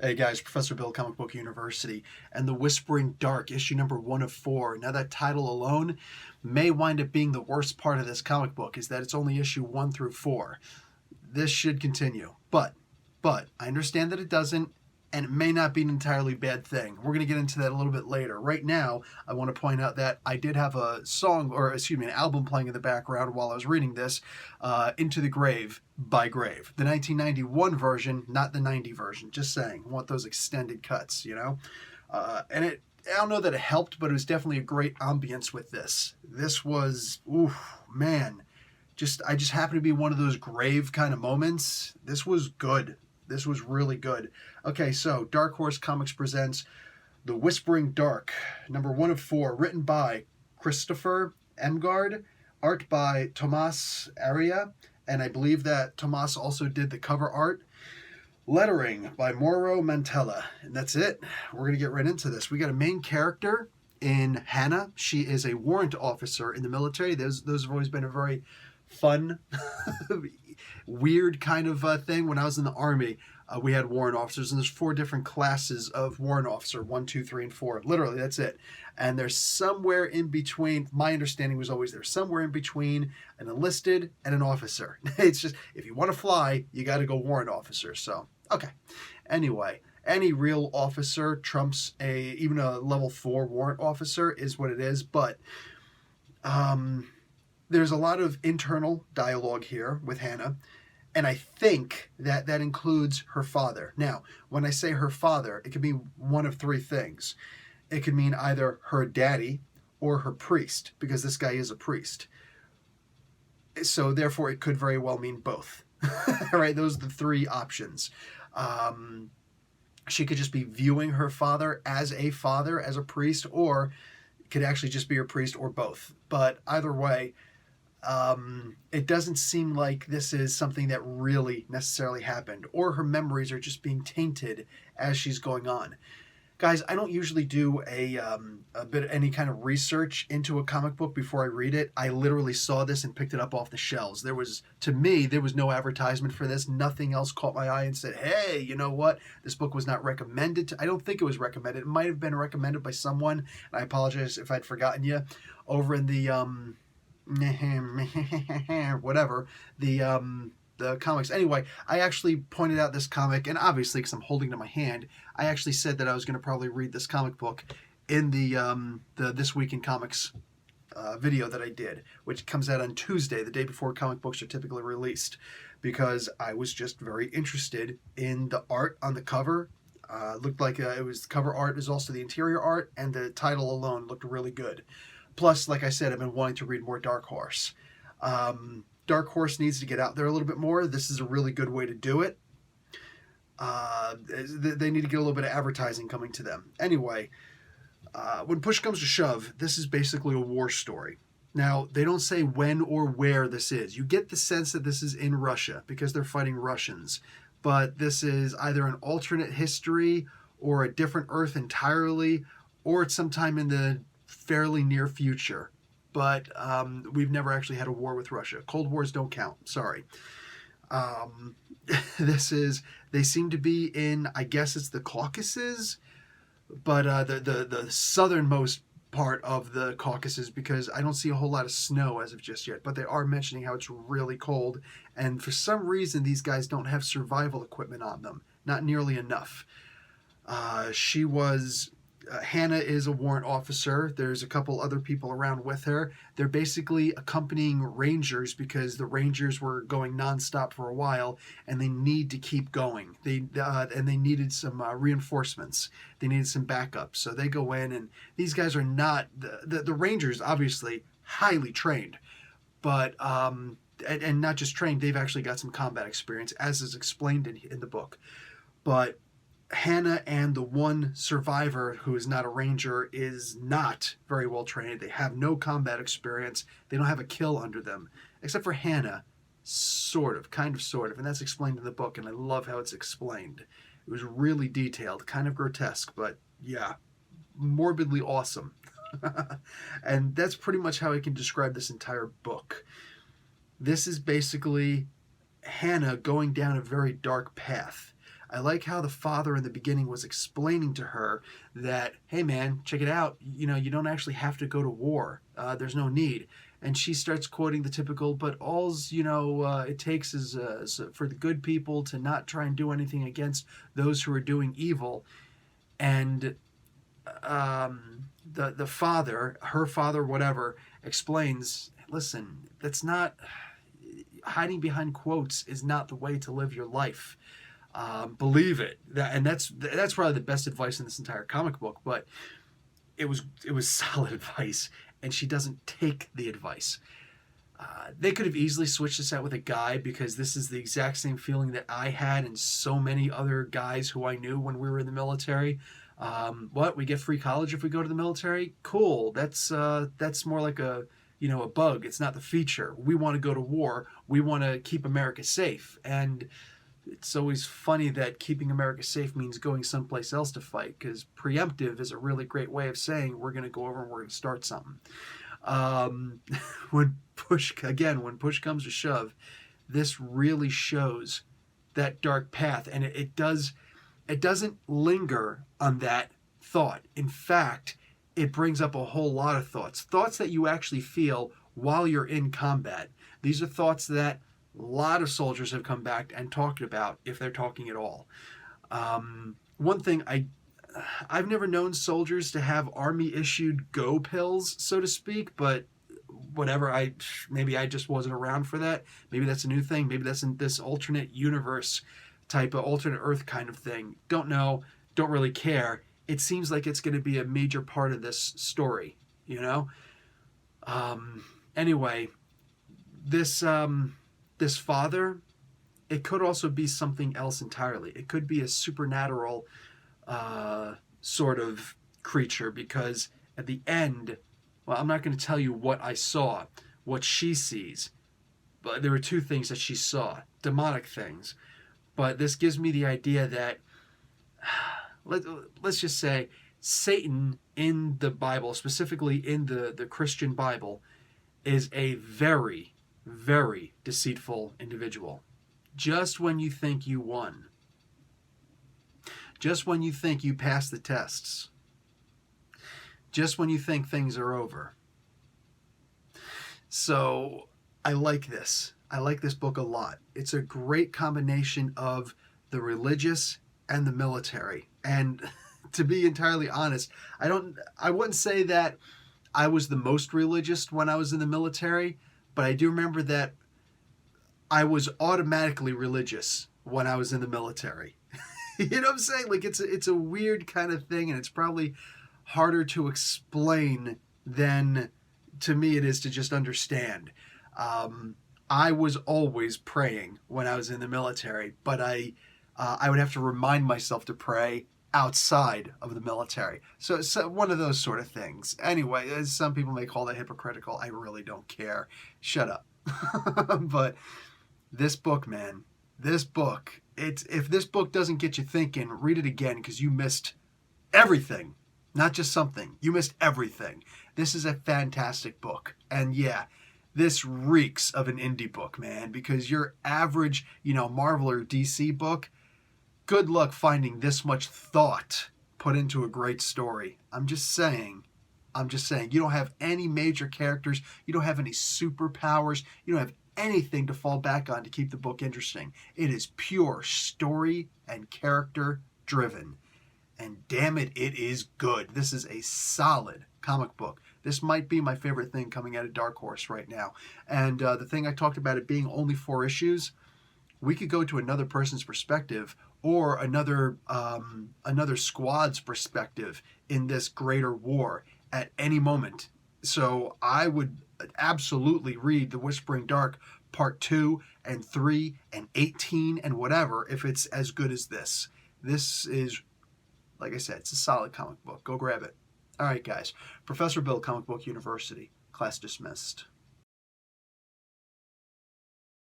Hey guys, Professor Bill, Comic Book University, and The Whispering Dark, issue number 1 of 4. Now that title alone may wind up being the worst part of this comic book, is that it's only issue 1 through 4. This should continue, but I understand that it doesn't, and it may not be an entirely bad thing. We're going to get into that a little bit later. Right now, I want to point out that I did have a song, or excuse me, an album playing in the background while I was reading this, Into the Grave by Grave. The 1991 version, not the 90 version, just saying. I want those extended cuts, you know? And I don't know that it helped, but it was definitely a great ambience with this. This was, man, I just happened to be one of those Grave kind of moments. This was good. This was really good. Okay, so Dark Horse Comics presents The Whispering Dark, number 1 of 4, written by Christopher Emgard, art by Tomas Aria, and I believe that Tomas also did the cover art. Lettering by Mauro Mantella, and that's it. We're going to get right into this. We got a main character in Hannah. She is a warrant officer in the military. Those have always been a very fun, weird kind of thing. When I was in the Army, we had warrant officers, and there's 4 different classes of warrant officer, 1, 2, 3, and 4. Literally, that's it. And there's somewhere in between, my understanding was always there's somewhere in between an enlisted and an officer. It's just, if you want to fly, you got to go warrant officer. So, okay. Anyway, any real officer trumps even a level 4 warrant officer is what it is, but there's a lot of internal dialogue here with Hannah, and I think that includes her father. Now, when I say her father, it could be one of 3 things. It could mean either her daddy or her priest, because this guy is a priest. So therefore, it could very well mean both. Right? Those are the 3 options. She could just be viewing her father, as a priest, or it could actually just be her priest, or both. But either way, it doesn't seem like this is something that really necessarily happened, or her memories are just being tainted as she's going on. Guys, I don't usually do any kind of research into a comic book before I read it. I literally saw this and picked it up off the shelves. To me, there was no advertisement for this. Nothing else caught my eye and said, hey, you know what? This book was not recommended. I don't think it was recommended. It might have been recommended by someone, and I apologize if I'd forgotten you, over in the whatever, the comics. Anyway, I actually pointed out this comic, and obviously, because I'm holding it in my hand, I actually said that I was going to probably read this comic book in the This Week in Comics video that I did, which comes out on Tuesday, the day before comic books are typically released, because I was just very interested in the art on the cover. Looked like it was the cover art is also the interior art, and the title alone looked really good. Plus, like I said, I've been wanting to read more Dark Horse. Dark Horse needs to get out there a little bit more. This is a really good way to do it. They need to get a little bit of advertising coming to them. Anyway, when push comes to shove, this is basically a war story. Now, they don't say when or where this is. You get the sense that this is in Russia because they're fighting Russians. But this is either an alternate history or a different Earth entirely, or it's sometime in the fairly near future. But we've never actually had a war with Russia. Cold Wars don't count. Sorry. They seem to be in, I guess it's the Caucasus, but the southernmost part of the Caucasus, because I don't see a whole lot of snow as of just yet. But they are mentioning how it's really cold, and for some reason these guys don't have survival equipment on them. Not nearly enough. Hannah is a warrant officer. There's a couple other people around with her. They're basically accompanying Rangers because the Rangers were going nonstop for a while, and they need to keep going. They needed some reinforcements. They needed some backup. So they go in, and these guys are not the Rangers. Obviously, highly trained, but and not just trained. They've actually got some combat experience, as is explained in the book, but Hannah and the one survivor who is not a ranger is not very well trained. They have no combat experience. They don't have a kill under them. Except for Hannah, sort of. And that's explained in the book, and I love how it's explained. It was really detailed, kind of grotesque, but yeah, morbidly awesome. And that's pretty much how I can describe this entire book. This is basically Hannah going down a very dark path. I like how the father in the beginning was explaining to her that, hey man, check it out. You know, you don't actually have to go to war. There's no need. And she starts quoting the typical, but all's, it takes is for the good people to not try and do anything against those who are doing evil. And the father, her father, whatever, explains, listen, that's not, hiding behind quotes is not the way to live your life. Believe it. That's probably the best advice in this entire comic book, but it was solid advice, and she doesn't take the advice. They could have easily switched this out with a guy, because this is the exact same feeling that I had and so many other guys who I knew when we were in the military. What, we get free college if we go to the military? Cool. That's more like a bug. It's not the feature. We want to go to war. We want to keep America safe. And it's always funny that keeping America safe means going someplace else to fight, because preemptive is a really great way of saying we're going to go over and we're going to start something. When push comes to shove, this really shows that dark path, and it doesn't linger on that thought. In fact, it brings up a whole lot of thoughts that you actually feel while you're in combat. These are thoughts that a lot of soldiers have come back and talked about, if they're talking at all. One thing, I've never known soldiers to have army-issued go pills, so to speak, but whatever, maybe I just wasn't around for that. Maybe that's a new thing. Maybe that's in this alternate universe type of alternate Earth kind of thing. Don't know. Don't really care. It seems like it's going to be a major part of this story, Anyway, this father, it could also be something else entirely. It could be a supernatural sort of creature, because at the end, well, I'm not going to tell you what I saw, what she sees, but there were two things that she saw, demonic things. But this gives me the idea that, let's just say, Satan in the Bible, specifically in the Christian Bible, is a very, very deceitful individual. Just when you think you won, just when you think you passed the tests, just when you think things are over. So I like this. I like this book a lot. It's a great combination of the religious and the military. And to be entirely honest, I wouldn't say that I was the most religious when I was in the military, but I do remember that I was automatically religious when I was in the military. You know what I'm saying? Like, it's a weird kind of thing, and it's probably harder to explain than to me it is to just understand. I was always praying when I was in the military, but I would have to remind myself to pray outside of the military. So one of those sort of things. Anyway, as some people may call that hypocritical, I really don't care. Shut up. But this book, man, if this book doesn't get you thinking, read it again, because you missed everything. Not just something. You missed everything. This is a fantastic book. And yeah, this reeks of an indie book, man, because your average, Marvel or DC book, good luck finding this much thought put into a great story. I'm just saying. You don't have any major characters. You don't have any superpowers. You don't have anything to fall back on to keep the book interesting. It is pure story and character driven. And damn it, it is good. This is a solid comic book. This might be my favorite thing coming out of Dark Horse right now. And the thing I talked about it being only 4 issues, we could go to another person's perspective, or another squad's perspective in this greater war at any moment. So I would absolutely read The Whispering Dark Part 2 and 3 and 18 and whatever if it's as good as this. This is, like I said, it's a solid comic book. Go grab it. All right, guys. Professor Bill, Comic Book University. Class dismissed.